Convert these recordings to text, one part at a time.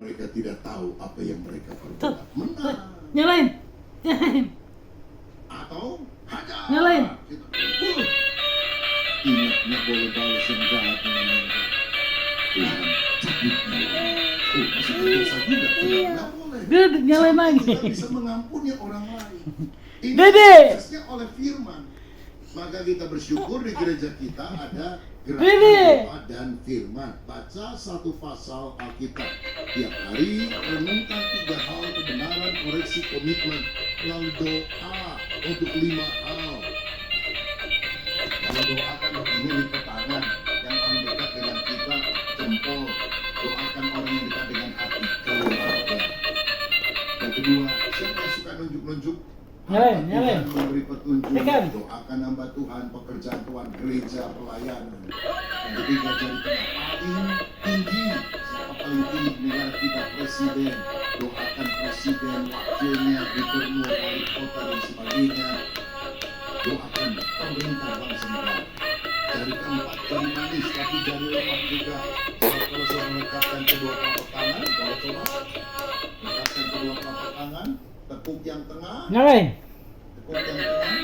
Mereka tidak tahu apa yang mereka perbuat. Menang. Nyalain. Nyalain. Atau hajar. Nyalain. Kita pukul. Ingatnya boleh balas yang jahat dengan yang jahat. Tuhan cabut nyawa. Masih berdosa juga. Tidak boleh. Dede, nyalain Sampai lagi. kita bisa mengampuni orang lain. Ini Dede. prosesnya oleh firman. Maka kita bersyukur di gereja kita ada Dede. gerakan doa dan firman. Baca satu pasal Alkitab tiap hari, renungkan 3 hal kebenaran, koreksi, komitmen, lalu doa untuk 5 hal. Kalau doakan begini lipat tangan, yang paling dekat dengan kita jempol. Doakan orang yang dekat dengan hati, keluarga. Yang kedua, siapa yang suka nunjuk-nunjuk? Nyalain, nyalain. Tuhan memberi petunjuk. Tekan. Doakan hamba Tuhan, pekerjaan Tuhan, gereja, pelayanan. Yang ketiga, jadi paling tinggi. Siapa paling tinggi di negara kita? Presiden. Doakan presiden, wakilnya, gubernur, wali kota dan sebagainya. Doakan pemerintah bangsa negara. Dari keempat, jadi manis tapi jadi lemah juga. Kalau saya melekatkan kedua telapak tangan, kalau coba lekatkan kedua telapak tangan, tepuk yang tengah. Nyalain. Jempol yang tengah,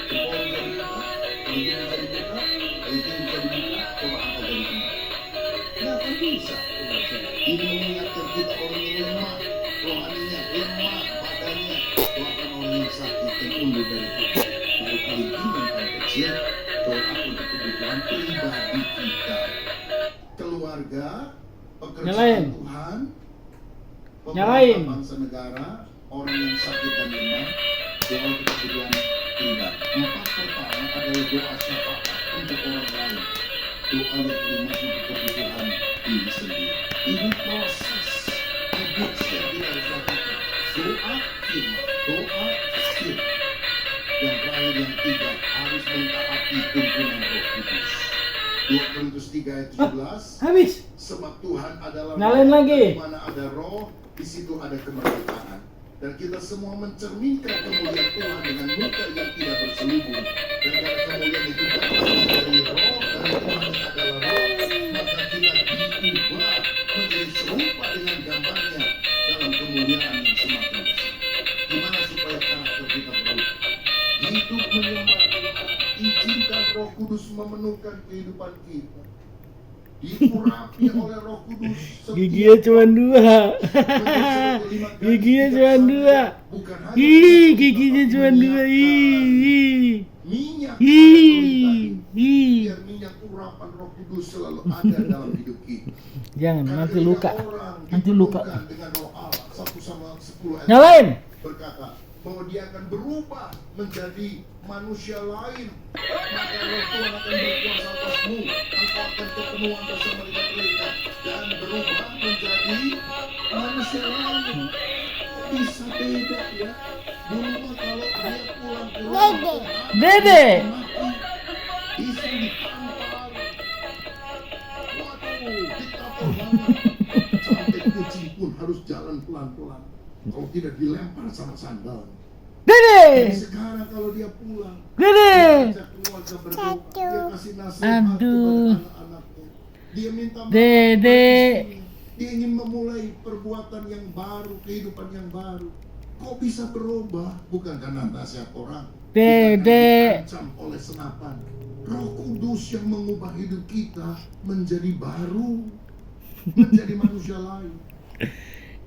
jempol yang tengah, kelingking bisa dibuka, kelingking bisa dibuka, coba angkat dari tengah. Nggak akan bisa. Ini mengingatkan kita orang yang lemah, rohaninya lemah, badannya. Doakan orang yang sakit dan undur dari kita. Lalu kelingking yang paling kecil, doa untuk kebutuhan pribadi kita. Keluarga, pekerjaan Nyalain. Tuhan, Nyalain. pemerintah bangsa negara, orang yang sakit dan lemah, doa untuk kebutuhan pribadi. 4 pertama adalah doa syafaat untuk orang lain. Doa yang kelima untuk kebutuhan diri sendiri. Ini proses hidup yang kita harus lakukan. Doa firman, doa firman. Yang terakhir yang ketiga harus mentaati tuntunan Roh Kudus. 2 Korintus 3 ayat 17. Habis. Sebab Tuhan adalah Nyalain roh, lagi. di mana ada roh, di situ ada kemerdekaan. Dan kita semua mencerminkan kemuliaan Tuhan dengan muka yang tidak berselubung. Dan karena kemuliaan itu datang dari roh, dari Tuhan yang adalah roh, maka kita diubah menjadi serupa dengan gambarnya dalam kemuliaan yang semakin besar. Gimana supaya karakter kita berubah? Hidup menyembah Tuhan, izinkan Roh Kudus memenuhkan kehidupan kita. Diurapi oleh Roh Kudus. Giginya cuma 2. Giginya cuma 2. Ih, giginya cuma 2. Ih. Minyak Ih. Ih. biar minyak urapan Roh Kudus selalu ada dalam hidup kita. Jangan, Karena nanti ketika luka. orang Nanti luka. dipenuhkan dengan Roh Allah 1:10 ayat Nyalain. berkata bahwa dia akan berubah menjadi manusia lain, maka Roh Tuhan akan berkuasa atasmu, engkau akan kepenuhan bersama dengan mereka dan berubah menjadi manusia lain. Bisa beda ya. Dulu mah kalau dia pulang ke rumah Tuhan, Dede. mati, bisa ditampar. Waduh, diktator banget. Sampai kucing pun harus jalan pelan-pelan. Kalau tidak dilempar sama sandal. Dede. Jadi sekarang kalau dia pulang, Dede. dia ajak keluarga berdoa, dia kasih nasihat Aduh. kepada anak-anaknya. Dia minta maaf Dede. kepada istrinya. Dia ingin memulai perbuatan yang baru, kehidupan yang baru. Kok bisa berubah? Bukan karena nasihat orang. Dede. Bukan karena diancam oleh senapan. Roh Kudus yang mengubah hidup kita menjadi baru, menjadi manusia lain.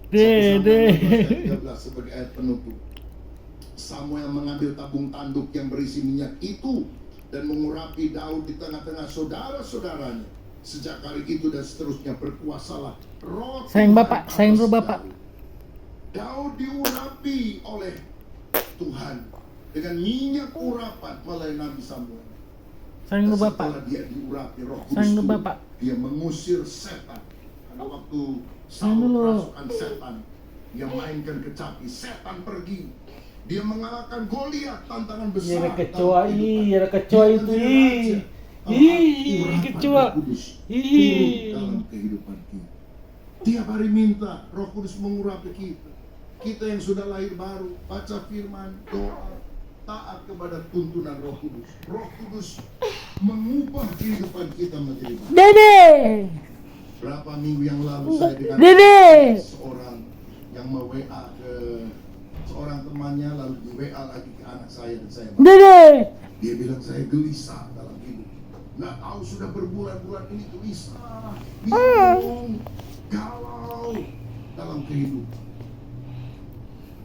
Dede. 13 sebagai ayat penutup. Samuel mengambil tabung tanduk yang berisi minyak itu dan mengurapi Daud di tengah-tengah saudara-saudaranya. Sejak hari itu dan seterusnya berkuasalah roh Sayang Tuhan Bapak, atas sayang roh Bapak. Daud. Daud diurapi oleh Tuhan dengan minyak urapan oleh Nabi Samuel. Sayang lu Dan Bapak. setelah dia diurapi Roh Kudus Sayang lu itu, Bapak. dia mengusir setan. Karena waktu Sayang Saul lu. kerasukan setan, dia mainkan kecapi, setan pergi. Dia mengalahkan Goliat, tantangan besar. Iya, ada dalam kecoa. kehidupan. Ih, ada kecoa Dia itu. menjadi Ih. raja. Ih, Urapan kecoa. Roh Kudus Ih. turun dalam kehidupan kita. Tiap hari minta Roh Kudus mengurapi kita. Kita yang sudah lahir baru, baca firman, doa, taat kepada tuntunan Roh Kudus. Roh Kudus mengubah kehidupan kita menjadi baik. Dede. Berapa minggu yang lalu saya dengan Dede. seorang yang WA ke seorang temannya, lalu di WA lagi ke anak saya dan saya bilang, Dede. dia bilang saya gelisah dalam hidup. Nggak tahu sudah berbulan-bulan ini gelisah, bingung, galau dalam kehidupan.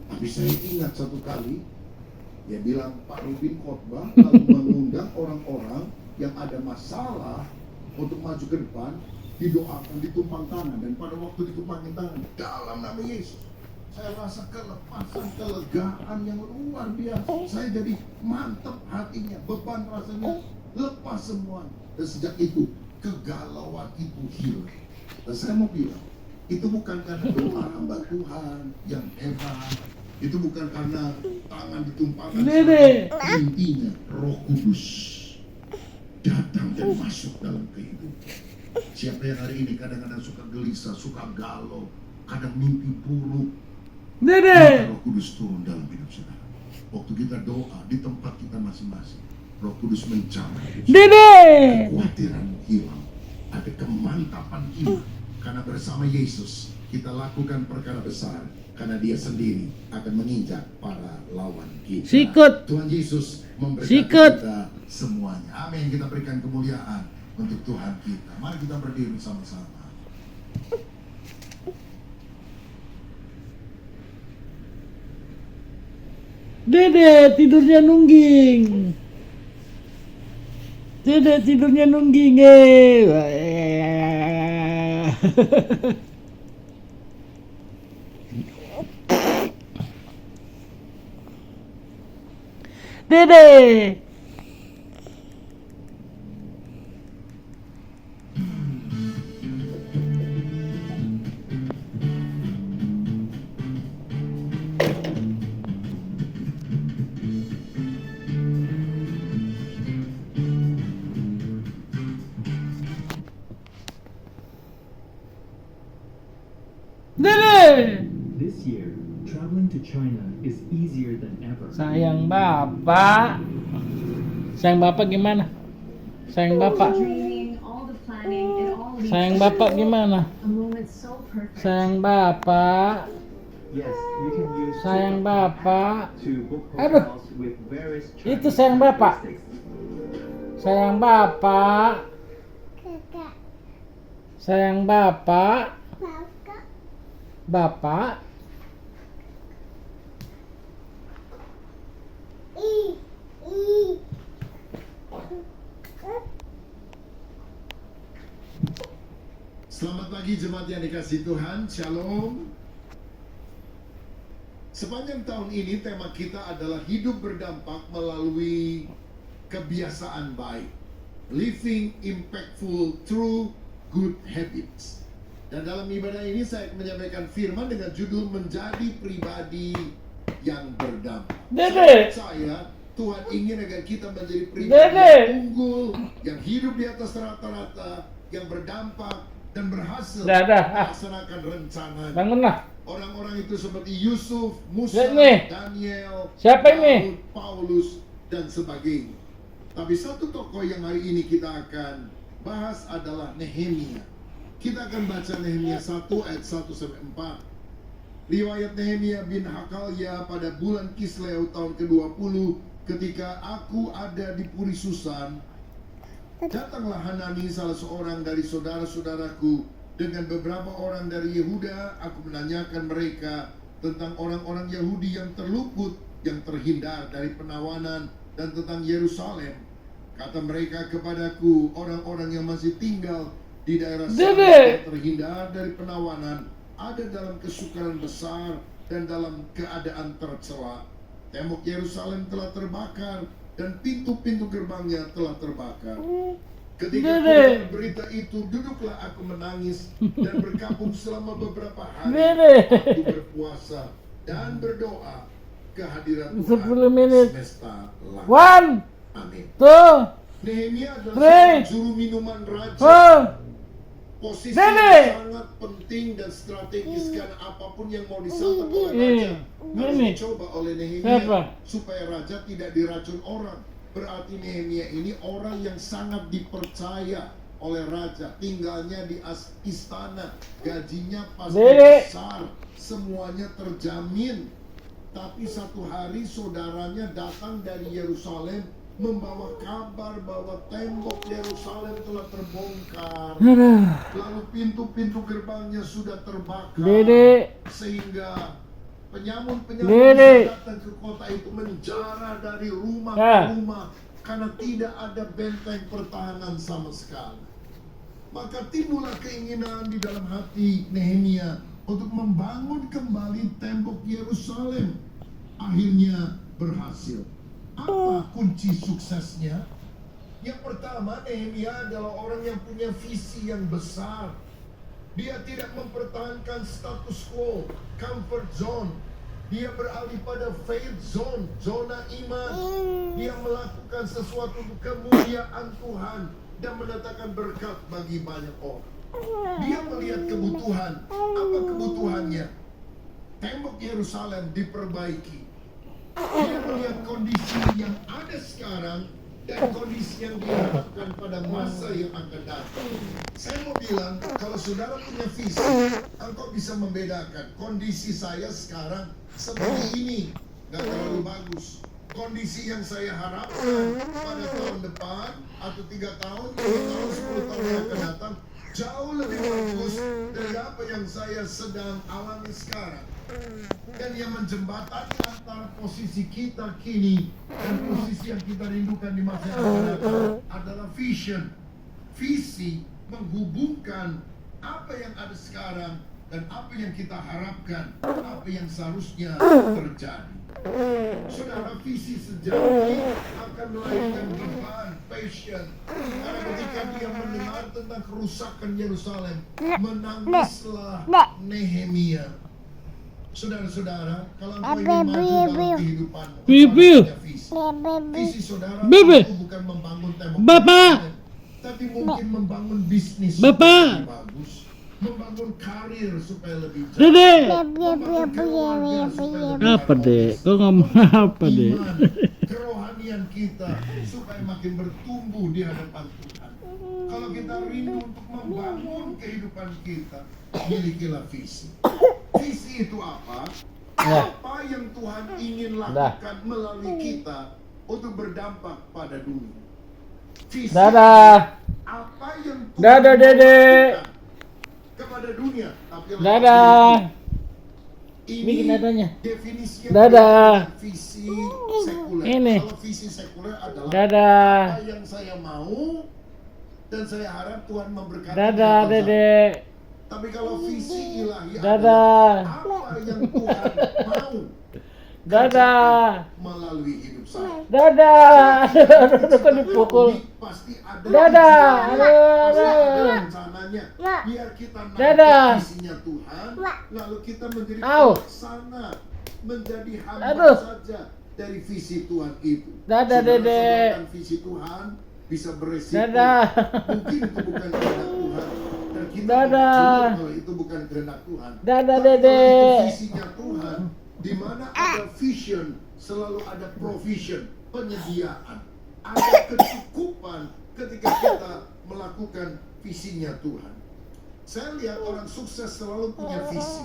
Tapi saya ingat satu kali, dia bilang Pak Rubin khotbah lalu mengundang orang-orang yang ada masalah untuk maju ke depan, didoakan, ditumpang tangan, dan pada waktu ditumpang tangan dalam nama Yesus, saya rasa kelepasan, kelegaan yang luar biasa. Saya jadi mantap hatinya, beban rasanya lepas semua. Dan sejak itu kegalauan itu hilang. Dan saya mau bilang, itu bukan karena doa hamba Tuhan yang hebat, itu bukan karena tangan ditumpahkan. Dede. Intinya Roh Kudus datang dan masuk dalam kehidupan. Siapa yang hari ini kadang-kadang suka gelisah, suka galau, kadang mimpi buruk, Dede. Roh Kudus turun dalam hidup saudara. Waktu kita doa di tempat kita masing-masing, Roh Kudus mencabut hidup saudara. Dede. Kekhawatiran hilang, ada kemantapan iman. Karena bersama Yesus kita lakukan perkara besar, karena Dia sendiri akan menginjak para lawan kita. Sikut. Tuhan Yesus memberkati Sikut. kita semuanya. Amin. Kita berikan kemuliaan untuk Tuhan kita. Mari kita berdiri sama-sama. Dede tidurnya nungging. Dede tidurnya nungging. Dede. Dede. This year, traveling to China is easier than ever. Sayang Bapak. Sayang Bapak gimana? Sayang Bapak. Dreaming, all the planning, it all leads Sayang to Bapak gimana? a moment so perfect. Sayang Bapak. Yes, you can use Sayang Bapak. to book Aduh. hotels with various Itu Chinese sayang Bapak. characteristics. Sayang Bapak. Sayang Bapak. Bapak. Selamat pagi jemaat yang dikasihi Tuhan, Shalom. Sepanjang tahun ini tema kita adalah hidup berdampak melalui kebiasaan baik. Living impactful through good habits. Dan dalam ibadah ini saya akan menyampaikan firman dengan judul menjadi pribadi yang berdampak. Dede. Saya Tuhan ingin agar kita menjadi pribadi Dede. yang unggul, yang hidup di atas rata-rata, yang berdampak dan berhasil Dah. melaksanakan rencana. Bangunlah. Orang-orang itu seperti Yusuf, Musa, Lihat nih. Daniel, Siapa ini? Daud, Paulus, dan sebagainya. Tapi satu tokoh yang hari ini kita akan bahas adalah Nehemia. Kita akan baca Nehemia 1 ayat 1 sampai 4. Riwayat Nehemia bin Hakalya pada bulan Kisleu tahun ke-20, ketika aku ada di Puri Susan, datanglah Hanani, salah seorang dari saudara-saudaraku, dengan beberapa orang dari Yehuda. Aku menanyakan mereka tentang orang-orang Yahudi yang terluput, yang terhindar dari penawanan, dan tentang Yerusalem. Kata mereka kepadaku, orang-orang yang masih tinggal di daerah sana Dede. yang terhindar dari penawanan ada dalam kesukaran besar dan dalam keadaan tercela. Tembok Yerusalem telah terbakar dan pintu-pintu gerbangnya telah terbakar. Ketika Dede. mendengar berita itu, duduklah aku menangis dan berkabung selama beberapa hari. Dede. Aku berpuasa dan berdoa kehadiran Tuhan 10 menit. semesta langit. 1, Amin. 2, Nehemia adalah Three. seorang juru minuman raja. 4. Posisi Dede. yang sangat penting dan strategis, karena apapun yang mau disantap oleh raja harus Ini. dicoba oleh Siapa? Nehemia supaya raja tidak diracun orang. Berarti Nehemia ini orang yang sangat dipercaya oleh raja, tinggalnya di istana, gajinya pasti Dede. besar, semuanya terjamin. Tapi satu hari saudaranya datang dari Yerusalem membawa kabar bahwa tembok Yerusalem telah terbongkar. Lalu pintu-pintu gerbangnya sudah terbakar. Dede. Sehingga penyamun-penyamun Dede. bisa datang ke kota itu menjara dari rumah Ya. ke rumah karena tidak ada benteng pertahanan sama sekali. Maka timbullah keinginan di dalam hati Nehemia untuk membangun kembali tembok Yerusalem. Akhirnya berhasil. Apa kunci suksesnya? Yang pertama, Nehemia adalah orang yang punya visi yang besar. Dia tidak mempertahankan status quo, comfort zone. Dia beralih pada faith zone, zona iman. Dia melakukan sesuatu untuk kemuliaan Tuhan dan mendatangkan berkat bagi banyak orang. Dia melihat kebutuhan. Apa kebutuhannya? Tembok Yerusalem diperbaiki. Dia melihat kondisi yang ada sekarang dan kondisi yang diharapkan pada masa yang akan datang. Saya mau bilang, kalau saudara punya visi, engkau bisa membedakan kondisi saya sekarang seperti ini, gak terlalu bagus. Kondisi yang saya harapkan pada tahun depan atau 3 tahun, 5 tahun, 10 tahun yang akan datang jauh lebih bagus dari apa yang saya sedang alami sekarang. Dan yang menjembatani antara posisi kita kini dan posisi yang kita rindukan di masa yang akan datang adalah vision. Visi menghubungkan apa yang ada sekarang dan apa yang kita harapkan, apa yang seharusnya terjadi. Saudara, visi sejati akan melahirkan beban, passion. Karena ketika dia mendengar tentang kerusakan Yerusalem, menangislah Nehemia. Saudara-saudara, kalau engkau ingin maju dalam kehidupanmu, engkau punya visi. Visi saudara itu bukan membangun tembok Yerusalem, tapi mungkin membangun bisnis supaya lebih bagus, membangun karir supaya lebih jauh, membangun keluarga supaya lebih Apa harmonis, dek? Kau ngomong apa dek? iman, kerohanian kita supaya makin bertumbuh di hadapan Tuhan. Kalau kita rindu untuk membangun kehidupan kita, milikilah visi. Visi itu apa? Ya. Apa yang Tuhan ingin lakukan melalui kita untuk berdampak pada dunia. Visi Dadah. apa yang Tuhan Dadah, Dede. lakukan kepada dunia. Tapi Dadah. ini Bikin dadanya. definisi Dadah. visi sekuler. Ini. Kalau visi sekuler adalah Dadah. apa yang saya mau dan saya harap Tuhan memberkati. Dadah, saya. Dede. Tapi kalau visi ilahi Dadah. adalah apa yang Tuhan mau Dadah. melalui hidup saya. Dadah. Aduh, kok dipukul. Pasti ada Dadah. rencana, pasti ada Aduh. rencananya. Biar kita Dadah. nangkep visinya Tuhan, lalu kita menjadi Au. pelaksana, menjadi hamba Aduh. saja dari visi Tuhan itu. Dadah, Saudara, Dede. sedangkan visi Tuhan bisa beresiko. Dadah. Mungkin itu bukan kehendak Tuhan. Dan kita Dadah. jujur kalau itu bukan kehendak Tuhan. Dadah, Tapi Dede. kalau itu visinya Tuhan, di mana ada vision, selalu ada provision, penyediaan, ada kecukupan ketika kita melakukan visinya Tuhan. Saya lihat orang sukses selalu punya visi.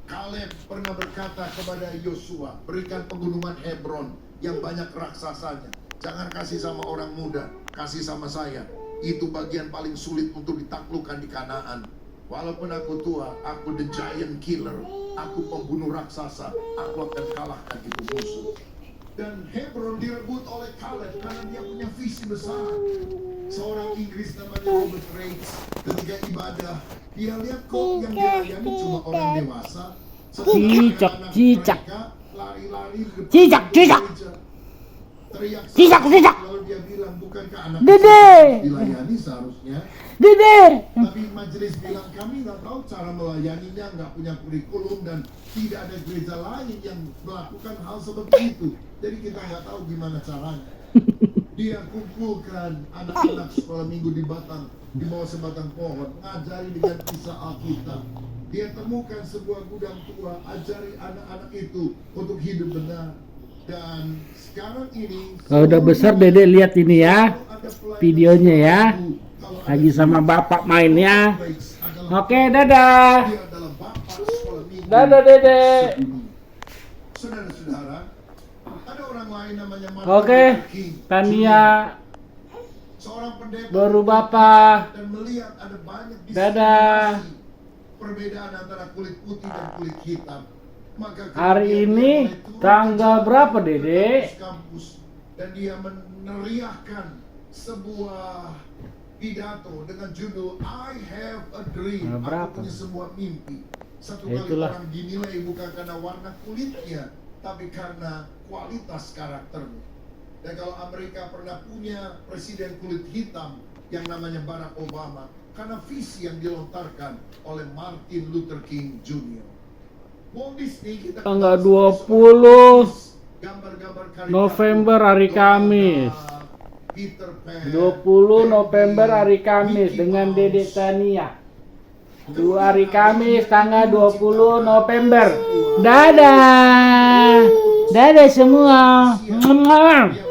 Kaleb pernah berkata kepada Yosua, berikan pegunungan Hebron yang banyak raksasanya. Jangan kasih sama orang muda, kasih sama saya. Itu bagian paling sulit untuk ditaklukkan di Kanaan. Walaupun aku tua, aku the giant killer. Aku pembunuh raksasa. Aku akan kalahkan itu musuh. Dan Hebron direbut oleh Kaleb karena dia punya visi besar. Seorang Inggris namanya Robert Reitz ketika ibadah, dia lihat kok yang dilayani cuma orang dewasa. Cicak, Anak cicak. mereka lari-lari di depan Cicak, cicak. gereja. Teriak Cicak, sama, cicak. lalu dia bilang, bukankah anak Dede. kecil dilayani seharusnya? Dede. Tapi majelis bilang kami nggak tahu cara melayaninya, nggak punya kurikulum dan tidak ada gereja lain yang melakukan hal seperti itu. Jadi kita nggak tahu gimana caranya. Dia kumpulkan anak-anak sekolah minggu di Batang, di bawah sebatang pohon, ngajari dengan kisah Alkitab. Dia temukan sebuah gudang tua, ajari anak-anak itu untuk hidup benar. Dan sekarang ini Kalau udah besar Dede lihat ini ya, videonya ya. Kalau Lagi sama bapak main ya. adalah Oke, dadah. dia adalah bapak sekolah minggu Dadah, Dede. sedunia. Saudara-saudara, ada orang lain namanya Martin Oke, Luther King Tania Jr. Seorang pendeta baru bapak. dan melihat ada banyak Dadah. diskriminasi perbedaan antara kulit putih dan kulit hitam. Maka Hari kemudian ini dia mulai turun tanggal ke berapa, jalan, Dede? ke kampus, dan dia meneriakkan sebuah pidato dengan judul I have a dream. Nah, Aku berapa? punya sebuah mimpi. Satu Ya, kali itulah. orang dinilai bukan karena warna kulitnya, tapi karena kualitas karakternya. Dan kalau Amerika pernah punya presiden kulit hitam yang namanya Barack Obama, karena visi yang dilontarkan oleh Martin Luther King Jr. Walt Disney kita Tanggal kenal sebagai 20 seorang gambar-gambar karikatur. November hari Donald Kamis. Duck, Peter Pan, 20 Bambi, November hari Kamis Mickey dengan Mouse. Dede Tania. 2 hari Kamis tanggal 20 November. Dadah. Dadah semua. Dia